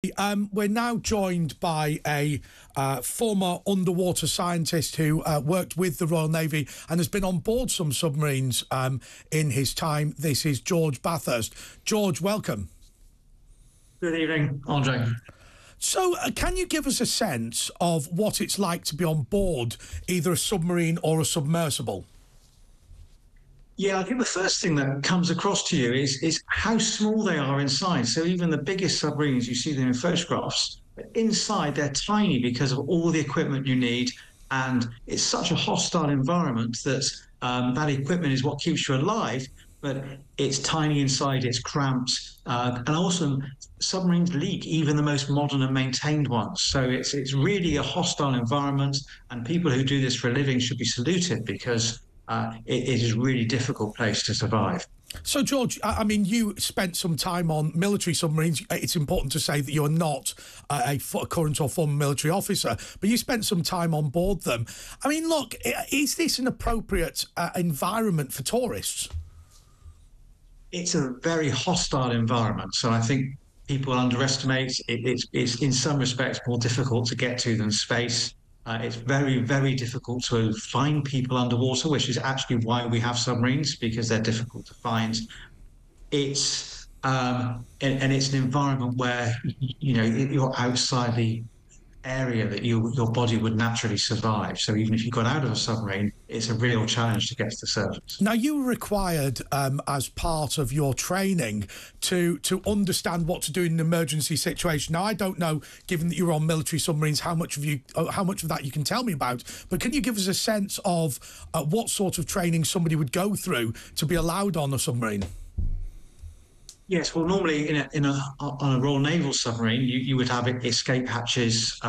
We're now joined by a former underwater scientist who worked with the Royal Navy and has been on board some submarines in his time. This is George Bathhurst. George, welcome. Good evening, Andre. So, can you give us a sense of what it's like to be on board either a submarine or a submersible? Yeah, I think the first thing that comes across to you is how small they are inside. So even the biggest submarines, you see them in photographs, but inside they're tiny because of all the equipment you need. And it's such a hostile environment that that equipment is what keeps you alive, but it's tiny inside, it's cramped. And also submarines leak, even the most modern and maintained ones. So it's really a hostile environment, and people who do this for a living should be saluted because it is a really difficult place to survive. So, George, I mean, you spent some time on military submarines. It's important to say that you're not a current or former military officer, but you spent some time on board them. I mean, look, is this an appropriate environment for tourists? It's a very hostile environment. So I think people underestimate it. It's in some respects more difficult to get to than space. It's very, very difficult to find people underwater, which is actually why we have submarines, because they're difficult to find. It's and it's an environment where you're outside the area that your body would naturally survive. So even if you got out of a submarine, it's a real challenge to get to the surface. Now, you were required, as part of your training, to understand what to do in an emergency situation. Now, I don't know, given that you're on military submarines, how much of that you can tell me about. But can you give us a sense of what sort of training somebody would go through to be allowed on a submarine? Yes, well, normally on a Royal Naval submarine, you would have escape hatches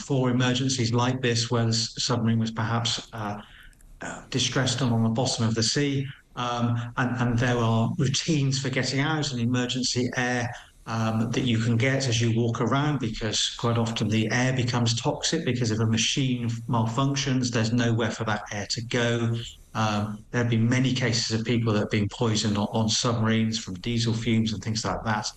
for emergencies like this, where the submarine was perhaps distressed and on the bottom of the sea. And there are routines for getting out and emergency air that you can get as you walk around, because quite often the air becomes toxic because if a machine malfunctions, there's nowhere for that air to go. There have been many cases of people that have been poisoned on submarines from diesel fumes and things like that.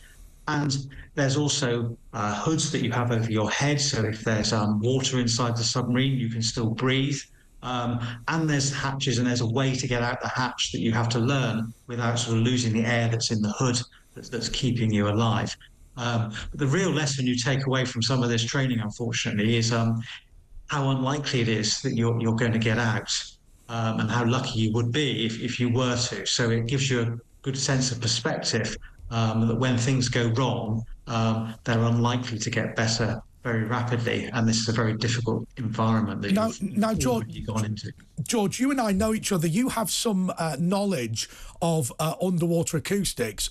And there's also hoods that you have over your head, so if there's water inside the submarine, you can still breathe. And there's hatches, and there's a way to get out the hatch that you have to learn without sort of losing the air that's in the hood that's keeping you alive. But the real lesson you take away from some of this training, unfortunately, is how unlikely it is that you're going to get out. And how lucky you would be if you were to. So it gives you a good sense of perspective that when things go wrong, they're unlikely to get better very rapidly. And this is a very difficult environment that you've George, gone into. George, you and I know each other. You have some knowledge of underwater acoustics.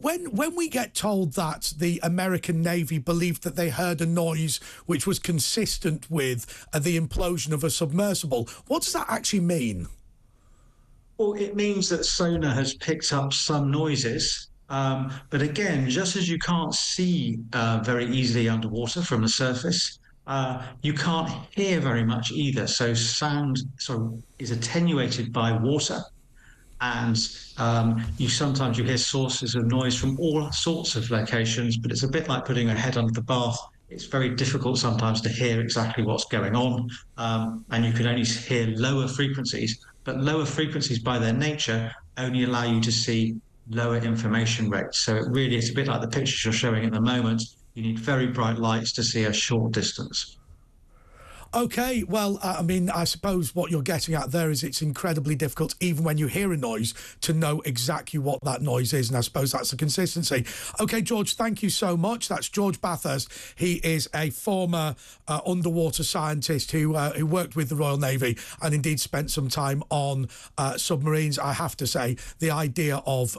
When we get told that the American Navy believed that they heard a noise which was consistent with the implosion of a submersible, what does that actually mean? Well, it means that sonar has picked up some noises. But again, just as you can't see very easily underwater from the surface, you can't hear very much either. So sound is attenuated by water, and sometimes you hear sources of noise from all sorts of locations, but it's a bit like putting your head under the bath. It's very difficult sometimes to hear exactly what's going on, and you can only hear lower frequencies, but lower frequencies by their nature only allow you to see lower information rates. So it's a bit like the pictures you're showing at the moment. You need very bright lights to see a short distance. Okay, well, I mean, I suppose what you're getting at there is it's incredibly difficult, even when you hear a noise, to know exactly what that noise is, and I suppose that's the consistency. Okay, George, thank you so much. That's George Bathhurst. He is a former underwater scientist who worked with the Royal Navy and indeed spent some time on submarines. I have to say, the idea of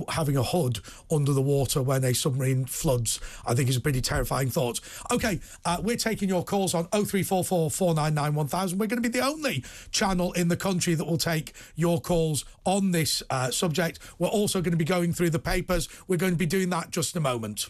having a hood under the water when a submarine floods, I think, is a pretty terrifying thought. Okay, we're taking your calls on 0344 499 1000. We're going to be the only channel in the country that will take your calls on this subject. We're also going to be going through the papers. We're going to be doing that just in a moment.